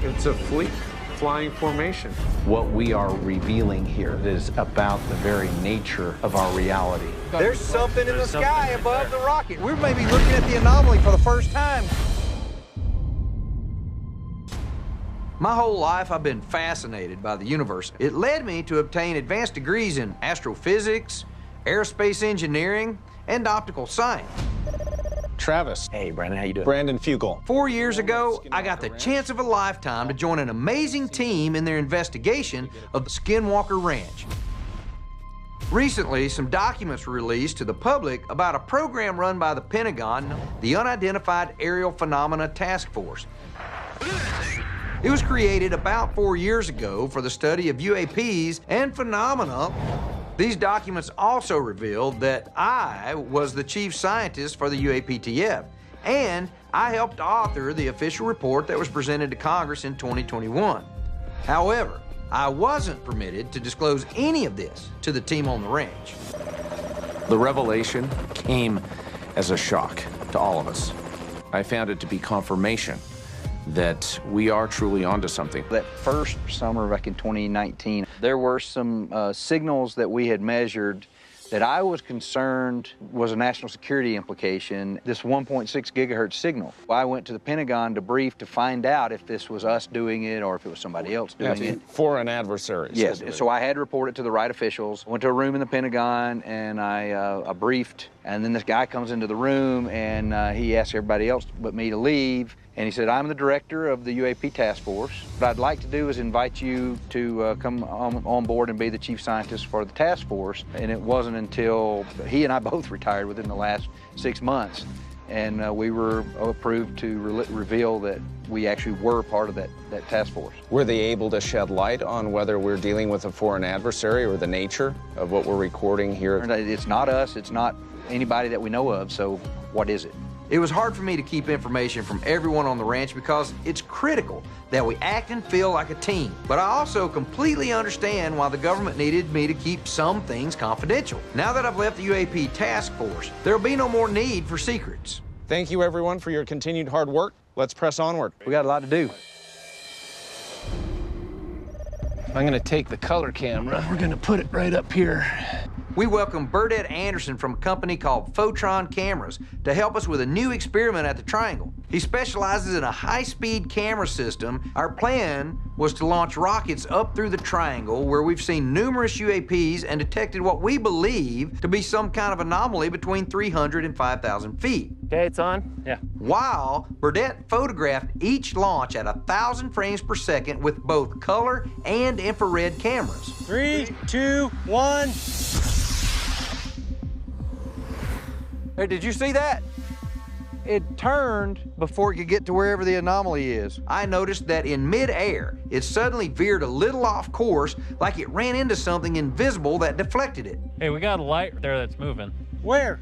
It's a fleet flying formation. What we are revealing here is about the very nature of our reality. There's something in the sky above the rocket. We may be looking at the anomaly for the first time. My whole life, I've been fascinated by the universe. It led me to obtain advanced degrees in astrophysics, aerospace engineering, and optical science. Travis. Hey, Brandon, how you doing? Brandon Fugel. 4 years ago, I got the chance of a lifetime to join an amazing team in their investigation of the Skinwalker Ranch. Recently, some documents were released to the public about a program run by the Pentagon, the Unidentified Aerial Phenomena Task Force. It was created about 4 years ago for the study of UAPs and phenomena. These documents also revealed that I was the chief scientist for the UAPTF, and I helped author the official report that was presented to Congress in 2021. However, I wasn't permitted to disclose any of this to the team on the ranch. The revelation came as a shock to all of us. I found it to be confirmation that we are truly onto something. That first summer back in 2019, there were some signals that we had measured that I was concerned was a national security implication, this 1.6 gigahertz signal. I went to the Pentagon to brief to find out if this was us doing it or if it was somebody else doing it. For an adversary. Yes, so I had to report it to the right officials. Went to a room in the Pentagon and I briefed, and then this guy comes into the room and he asked everybody else but me to leave. And he said, I'm the director of the UAP task force. What I'd like to do is invite you to come on board and be the chief scientist for the task force. And it wasn't until he and I both retired within the last 6 months. And we were approved to reveal that we actually were part of that task force. Were they able to shed light on whether we're dealing with a foreign adversary or the nature of what we're recording here? It's not us, it's not anybody that we know of, so what is it? It was hard for me to keep information from everyone on the ranch because it's critical that we act and feel like a team. But I also completely understand why the government needed me to keep some things confidential. Now that I've left the UAP task force, there'll be no more need for secrets. Thank you, everyone, for your continued hard work. Let's press onward. We got a lot to do. I'm gonna take the color camera. We're gonna put it right up here. We welcome Burdette Anderson from a company called Photron Cameras to help us with a new experiment at the Triangle. He specializes in a high-speed camera system. Our plan was to launch rockets up through the Triangle where we've seen numerous UAPs and detected what we believe to be some kind of anomaly between 300 and 5,000 feet. Okay, it's on? Yeah. While Burdette photographed each launch at 1,000 frames per second with both color and infrared cameras. 3, 2, 1. Hey, did you see that? It turned before it could get to wherever the anomaly is. I noticed that in mid-air, it suddenly veered a little off course, like it ran into something invisible that deflected it. Hey, we got a light there that's moving. Where?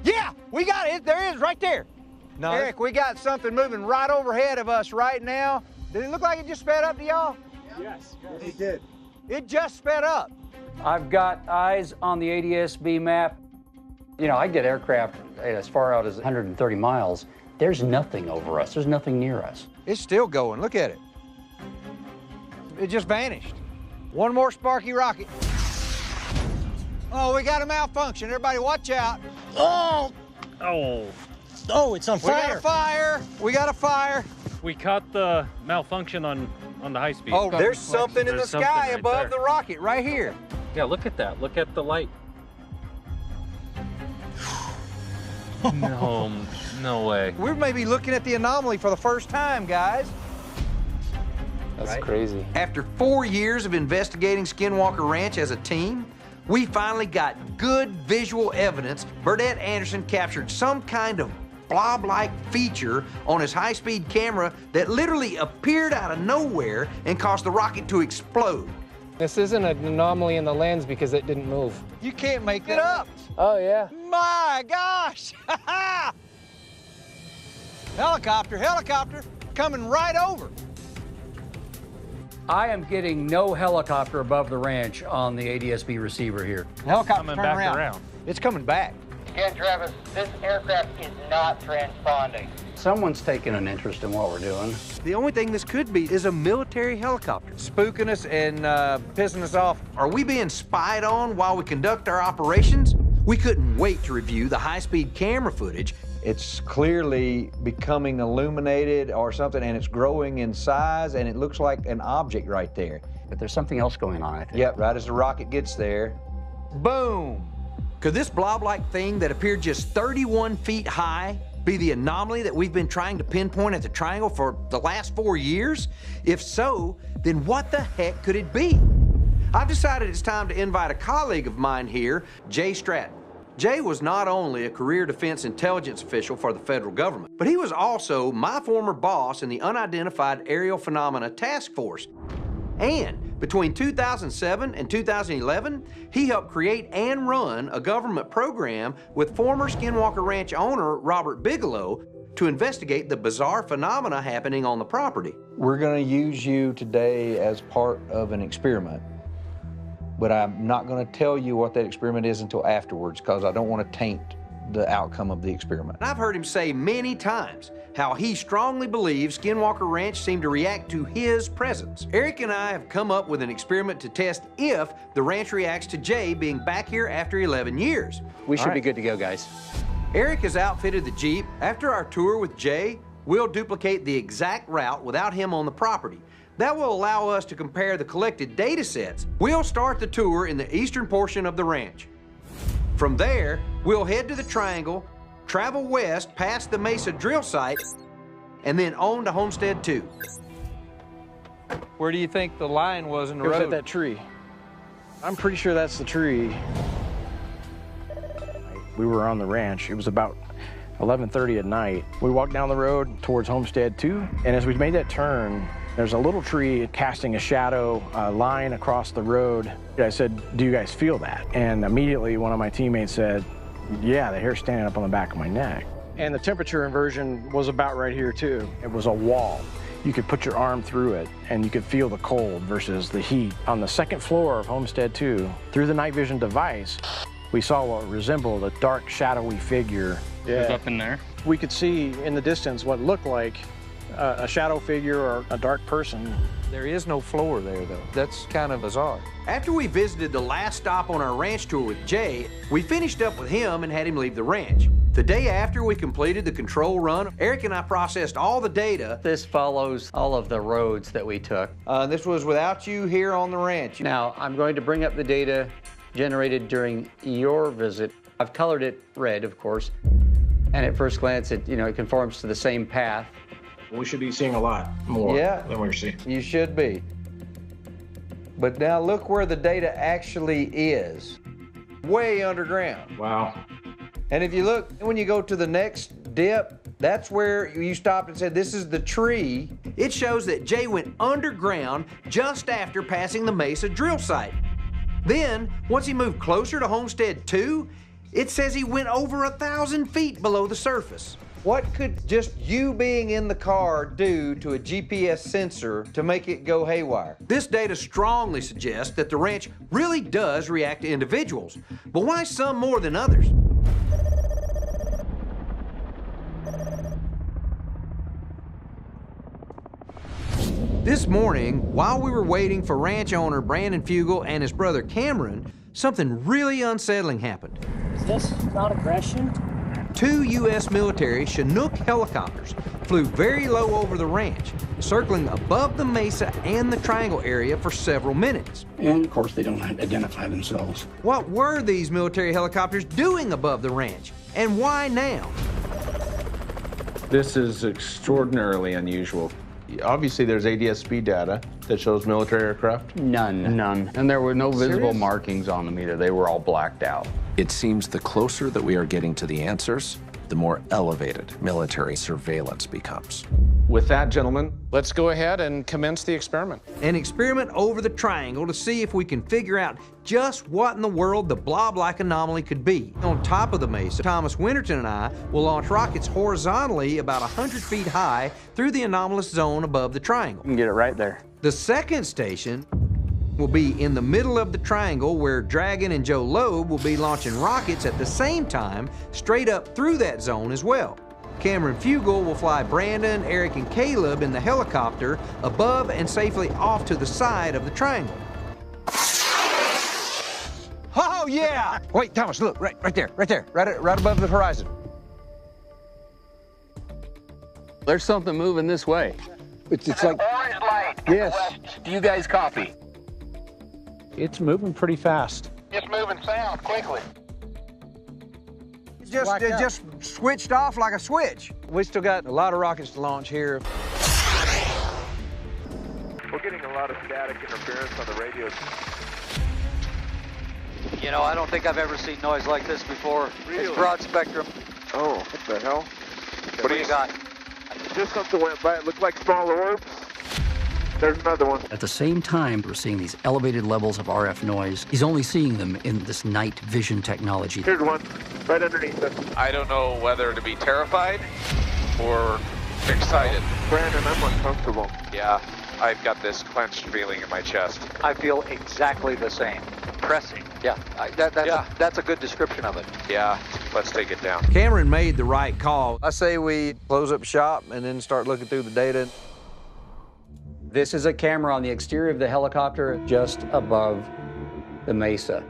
Yeah, we got it. There it is, right there. No. Eric, we got something moving right overhead of us right now. Did it look like it just sped up to y'all? Yes, it did. It just sped up. I've got eyes on the ADS-B map. You know, I get aircraft as far out as 130 miles. There's nothing over us. There's nothing near us. It's still going. Look at it. It just vanished. One more Sparky rocket. Oh, we got a malfunction. Everybody watch out. Oh! Oh. Oh, it's on fire. We got a fire. We got a fire. We caught the malfunction on the high speed. Oh, there's something in the sky right above there. the rocket right here. Yeah, look at that. Look at the light. No, no way. We may be looking at the anomaly for the first time, guys. That's crazy. After 4 years of investigating Skinwalker Ranch as a team, we finally got good visual evidence. Burdette Anderson captured some kind of blob-like feature on his high-speed camera that literally appeared out of nowhere and caused the rocket to explode. This isn't an anomaly in the lens because it didn't move. You can't make it up. Oh, yeah. My gosh! Helicopter, coming right over. I am getting no helicopter above the ranch on the ADS-B receiver here. Helicopter Coming back around. It's coming back. Again, Travis, this aircraft is not transponding. Someone's taking an interest in what we're doing. The only thing this could be is a military helicopter spooking us and pissing us off. Are we being spied on while we conduct our operations? We couldn't wait to review the high-speed camera footage. It's clearly becoming illuminated or something, and it's growing in size, and it looks like an object right there. But there's something else going on, I think. Yep, right as the rocket gets there. Boom! Could this blob-like thing that appeared just 31 feet high be the anomaly that we've been trying to pinpoint at the triangle for the last 4 years? If so, then what the heck could it be? I've decided it's time to invite a colleague of mine here, Jay Stratton. Jay was not only a career defense intelligence official for the federal government, but he was also my former boss in the Unidentified Aerial Phenomena Task Force. And between 2007 and 2011, he helped create and run a government program with former Skinwalker Ranch owner Robert Bigelow to investigate the bizarre phenomena happening on the property. We're going to use you today as part of an experiment, but I'm not going to tell you what that experiment is until afterwards because I don't want to taint the outcome of the experiment. I've heard him say many times how he strongly believes Skinwalker Ranch seemed to react to his presence. Eric and I have come up with an experiment to test if the ranch reacts to Jay being back here after 11 years. We should be good to go, guys. Eric has outfitted the Jeep. After our tour with Jay, we'll duplicate the exact route without him on the property. That will allow us to compare the collected data sets. We'll start the tour in the eastern portion of the ranch. From there, we'll head to the triangle, travel west past the Mesa drill site, and then on to Homestead 2. Where do you think the line was in the road? It was at that tree. I'm pretty sure that's the tree. We were on the ranch. It was about 11:30 at night. We walked down the road towards Homestead 2, and as we made that turn, there's a little tree casting a shadow line across the road. I said, "Do you guys feel that?" And immediately one of my teammates said, "Yeah, the hair's standing up on the back of my neck." And the temperature inversion was about right here too. It was a wall. You could put your arm through it and you could feel the cold versus the heat. On the second floor of Homestead 2, through the night vision device, we saw what resembled a dark, shadowy figure. It was up in there. We could see in the distance what looked like a shadow figure or a dark person. There is no floor there, though. That's kind of bizarre. After we visited the last stop on our ranch tour with Jay, we finished up with him and had him leave the ranch. The day after we completed the control run, Eric and I processed all the data. This follows all of the roads that we took. This was without you here on the ranch. Now, I'm going to bring up the data generated during your visit. I've colored it red, of course, and at first glance, it conforms to the same path. We should be seeing a lot more than we're seeing. You should be. But now look where the data actually is. Way underground. Wow. And if you look, when you go to the next dip, that's where you stopped and said, this is the tree. It shows that Jay went underground just after passing the Mesa drill site. Then, once he moved closer to Homestead 2, it says he went over 1,000 feet below the surface. What could just you being in the car do to a GPS sensor to make it go haywire? This data strongly suggests that the ranch really does react to individuals, but why some more than others? This morning, while we were waiting for ranch owner Brandon Fugel and his brother Cameron, something really unsettling happened. Is this not aggression? 2 U.S. military Chinook helicopters flew very low over the ranch, circling above the mesa and the triangle area for several minutes. And of course, they don't identify themselves. What were these military helicopters doing above the ranch, and why now? This is extraordinarily unusual. Obviously, there's ADS-B data that shows military aircraft. None. And there were no visible markings on them either. They were all blacked out. It seems the closer that we are getting to the answers, the more elevated military surveillance becomes. With that, gentlemen, Let's go ahead and commence the experiment. An experiment over the triangle to see if we can figure out just what in the world the blob-like anomaly could be. On top of the mesa, Thomas Winterton and I will launch rockets horizontally about 100 feet high through the anomalous zone above the triangle. You can get it right there. The second station will be in the middle of the triangle where Dragon and Joe Loeb will be launching rockets at the same time straight up through that zone as well. Cameron Fugel will fly Brandon, Eric, and Caleb in the helicopter above and safely off to the side of the triangle. Oh, yeah! Wait, Thomas, look, right there, right above the horizon. There's something moving this way. It's like orange light. Yes. Do you guys copy? It's moving pretty fast. It's moving south quickly. It just switched off like a switch. We still got a lot of rockets to launch here. We're getting a lot of static interference on the radios. You know, I don't think I've ever seen noise like this before. Really? It's broad spectrum. Oh, what the hell? What do you got? Just something went by. It looked like small orbs. There's another one. At the same time, we're seeing these elevated levels of RF noise. He's only seeing them in this night vision technology. Here's one, right underneath us. I don't know whether to be terrified or excited. Brandon, I'm uncomfortable. Yeah, I've got this clenched feeling in my chest. I feel exactly the same. Pressing. Yeah, that's a good description of it. Yeah, let's take it down. Cameron made the right call. I say we close up shop and then start looking through the data. This is a camera on the exterior of the helicopter just above the mesa.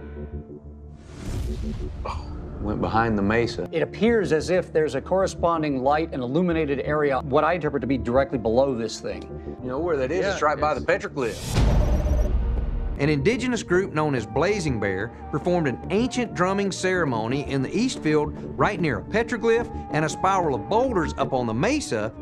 Went behind the mesa. It appears as if there's a corresponding light and illuminated area, what I interpret to be directly below this thing. You know where that is? It's right by the petroglyph. An indigenous group known as Blazing Bear performed an ancient drumming ceremony in the East Field right near a petroglyph and a spiral of boulders up on the mesa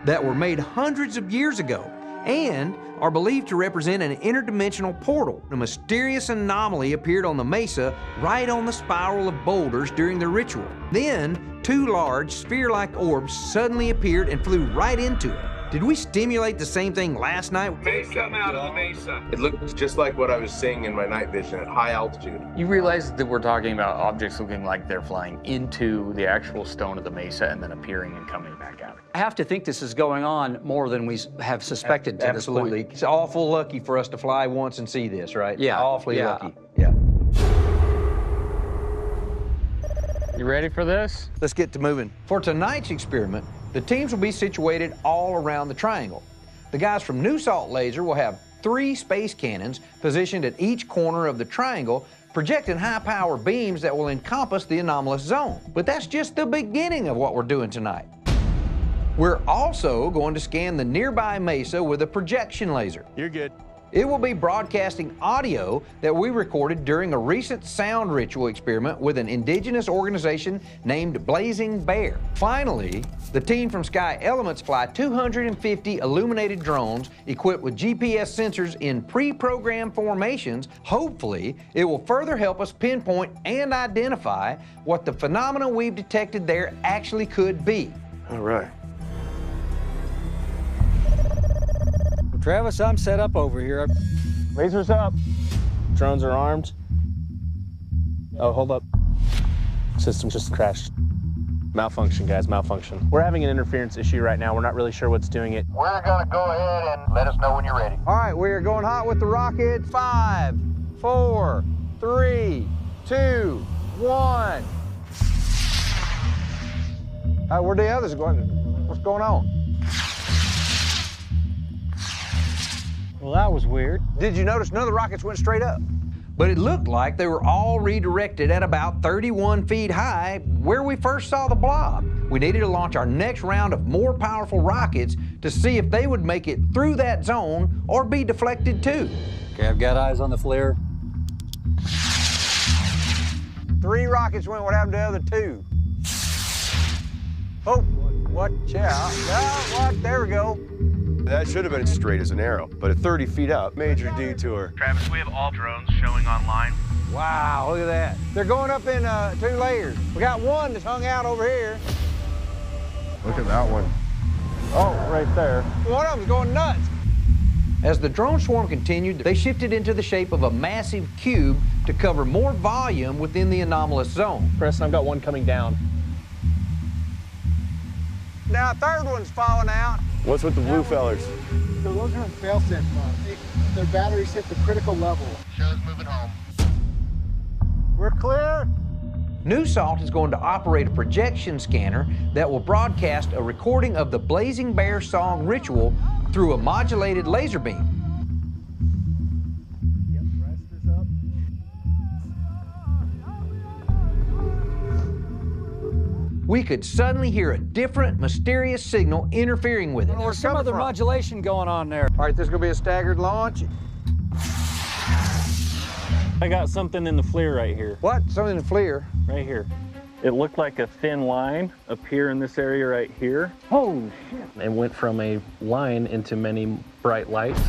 that were made hundreds of years ago and are believed to represent an interdimensional portal. A mysterious anomaly appeared on the mesa right on the spiral of boulders during the ritual. Then, two large sphere-like orbs suddenly appeared and flew right into it. Did we stimulate the same thing last night? Come out of the mesa. It looked just like what I was seeing in my night vision at high altitude. You realize that we're talking about objects looking like they're flying into the actual stone of the mesa and then appearing and coming back out. I have to think this is going on more than we have suspected to this point. Absolutely. It's awful lucky for us to fly once and see this, right? Yeah. Awfully lucky. Yeah. You ready for this? Let's get to moving. For tonight's experiment, the teams will be situated all around the triangle. The guys from New Salt Laser will have 3 space cannons positioned at each corner of the triangle, projecting high-power beams that will encompass the anomalous zone. But that's just the beginning of what we're doing tonight. We're also going to scan the nearby mesa with a projection laser. You're good. It will be broadcasting audio that we recorded during a recent sound ritual experiment with an indigenous organization named Blazing Bear. Finally, the team from Sky Elements fly 250 illuminated drones equipped with GPS sensors in pre-programmed formations. Hopefully, it will further help us pinpoint and identify what the phenomena we've detected there actually could be. All right. Travis, I'm set up over here. Lasers up. Drones are armed. Oh, hold up. System just crashed. Malfunction, guys, malfunction. We're having an interference issue right now. We're not really sure what's doing it. We're gonna go ahead and let us know when you're ready. All right, we are going hot with the rockets. 5, 4, 3, 2, 1. Where the others going? What's going on? Well, that was weird. Did you notice none of the rockets went straight up? But it looked like they were all redirected at about 31 feet high where we first saw the blob. We needed to launch our next round of more powerful rockets to see if they would make it through that zone or be deflected too. Okay, I've got eyes on the flare. 3 rockets went. What happened to the other 2? Oh, watch out. Oh, what? There we go. That should have been straight as an arrow, but at 30 feet up, major detour. Travis, we have all drones showing online. Wow, look at that. They're going up in 2 layers. We got one that's hung out over here. Look at that one. Oh, right there. One of them's going nuts. As the drone swarm continued, they shifted into the shape of a massive cube to cover more volume within the anomalous zone. Preston, I've got one coming down. Now a 3rd one's falling out. What's with the blue fellers? So those are in fail-safe mode. Their batteries hit the critical level. Show's moving home. We're clear. New Salt is going to operate a projection scanner that will broadcast a recording of the Blazing Bear song ritual through a modulated laser beam. Yep, thrusters up. We could suddenly hear a different, mysterious signal interfering with it. There's some other modulation going on there. All right, this is going to be a staggered launch. I got something in the FLIR right here. What? Something in the FLIR? Right here. It looked like a thin line up here in this area right here. Oh, shit. It went from a line into many bright lights.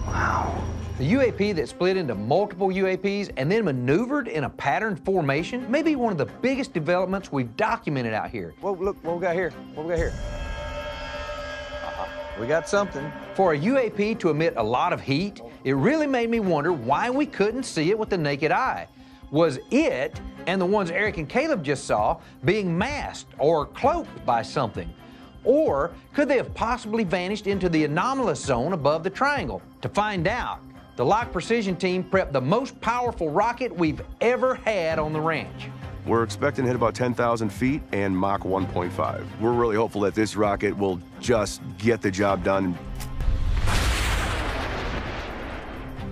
Wow. A UAP that split into multiple UAPs and then maneuvered in a patterned formation may be one of the biggest developments we've documented out here. Whoa, look, what we got here? What we got here? We got something. For a UAP to emit a lot of heat, it really made me wonder why we couldn't see it with the naked eye. Was it, and the ones Eric and Caleb just saw, being masked or cloaked by something? Or could they have possibly vanished into the anomalous zone above the triangle? To find out, the Lock Precision team prepped the most powerful rocket we've ever had on the ranch. We're expecting to hit about 10,000 feet and Mach 1.5. We're really hopeful that this rocket will just get the job done.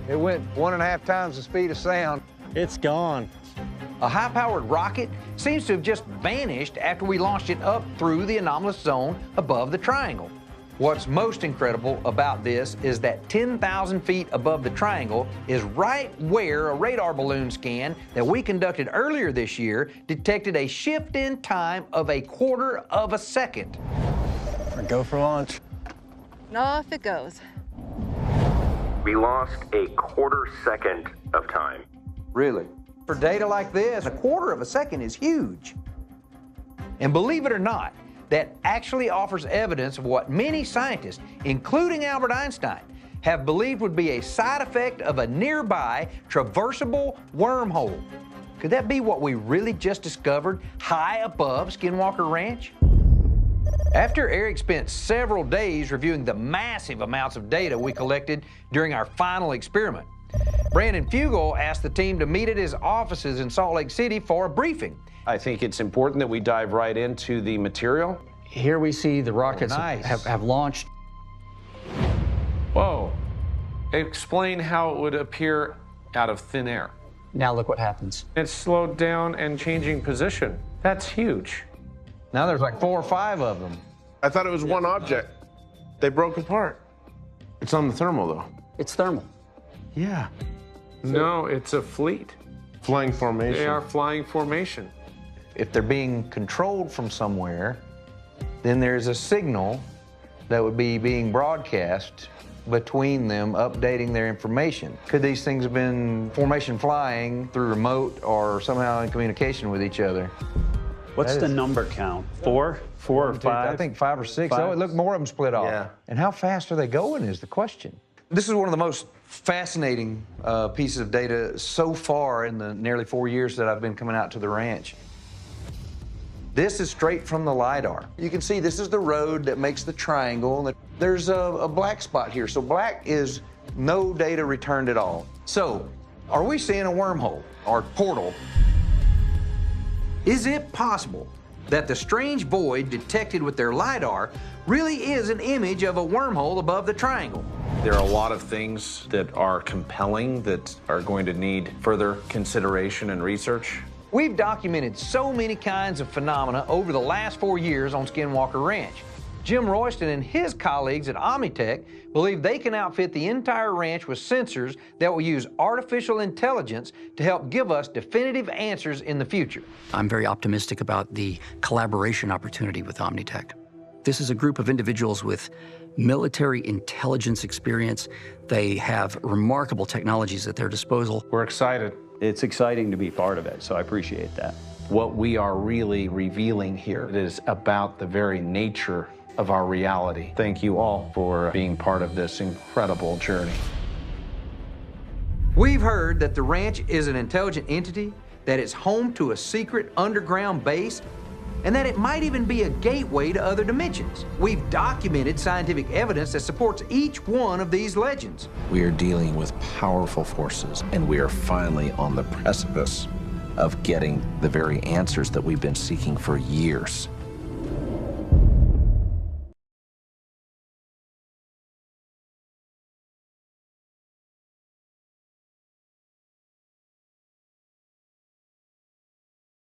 It went 1.5 times the speed of sound. It's gone. A high-powered rocket seems to have just vanished after we launched it up through the anomalous zone above the triangle. What's most incredible about this is that 10,000 feet above the triangle is right where a radar balloon scan that we conducted earlier this year detected a shift in time of 1/4 of a second. Go for launch. Off it goes. We lost 1/4 second of time. Really? For data like this, 1/4 of a second is huge. And believe it or not, that actually offers evidence of what many scientists, including Albert Einstein, have believed would be a side effect of a nearby traversable wormhole. Could that be what we really just discovered high above Skinwalker Ranch? After Eric spent several days reviewing the massive amounts of data we collected during our final experiment, Brandon Fugel asked the team to meet at his offices in Salt Lake City for a briefing. I think it's important that we dive right into the material. Here we see the rockets have launched. Whoa. Explain how it would appear out of thin air. Now look what happens. It's slowed down and changing position. That's huge. Now there's like 4 or 5 of them. I thought it was one object. They broke apart. It's on the thermal, though. It's thermal. Yeah. No, it's a fleet. Flying formation. They are flying formation. If they're being controlled from somewhere, then there's a signal that would be being broadcast between them, updating their information. Could these things have been formation flying through remote or somehow in communication with each other? What's the number count? 4? 4 or 5? I think 5 or 6. Oh, look, more of them split off. Yeah. And how fast are they going is the question. This is one of the most fascinating pieces of data so far in the nearly 4 years that I've been coming out to the ranch. This is straight from the LiDAR. You can see this is the road that makes the triangle. There's a black spot here. So black is no data returned at all. So are we seeing a wormhole or portal? Is it possible that the strange void detected with their LiDAR really is an image of a wormhole above the triangle? There are a lot of things that are compelling that are going to need further consideration and research. We've documented so many kinds of phenomena over the last 4 years on Skinwalker Ranch. Jim Royston and his colleagues at Omnitech believe they can outfit the entire ranch with sensors that will use artificial intelligence to help give us definitive answers in the future. I'm very optimistic about the collaboration opportunity with Omnitech. This is a group of individuals with military intelligence experience. They have remarkable technologies at their disposal. We're excited. It's exciting to be part of it, so I appreciate that. What we are really revealing here is about the very nature of our reality. Thank you all for being part of this incredible journey. We've heard that the ranch is an intelligent entity, that it's home to a secret underground base, and that it might even be a gateway to other dimensions. We've documented scientific evidence that supports each one of these legends. We are dealing with powerful forces, and we are finally on the precipice of getting the very answers that we've been seeking for years.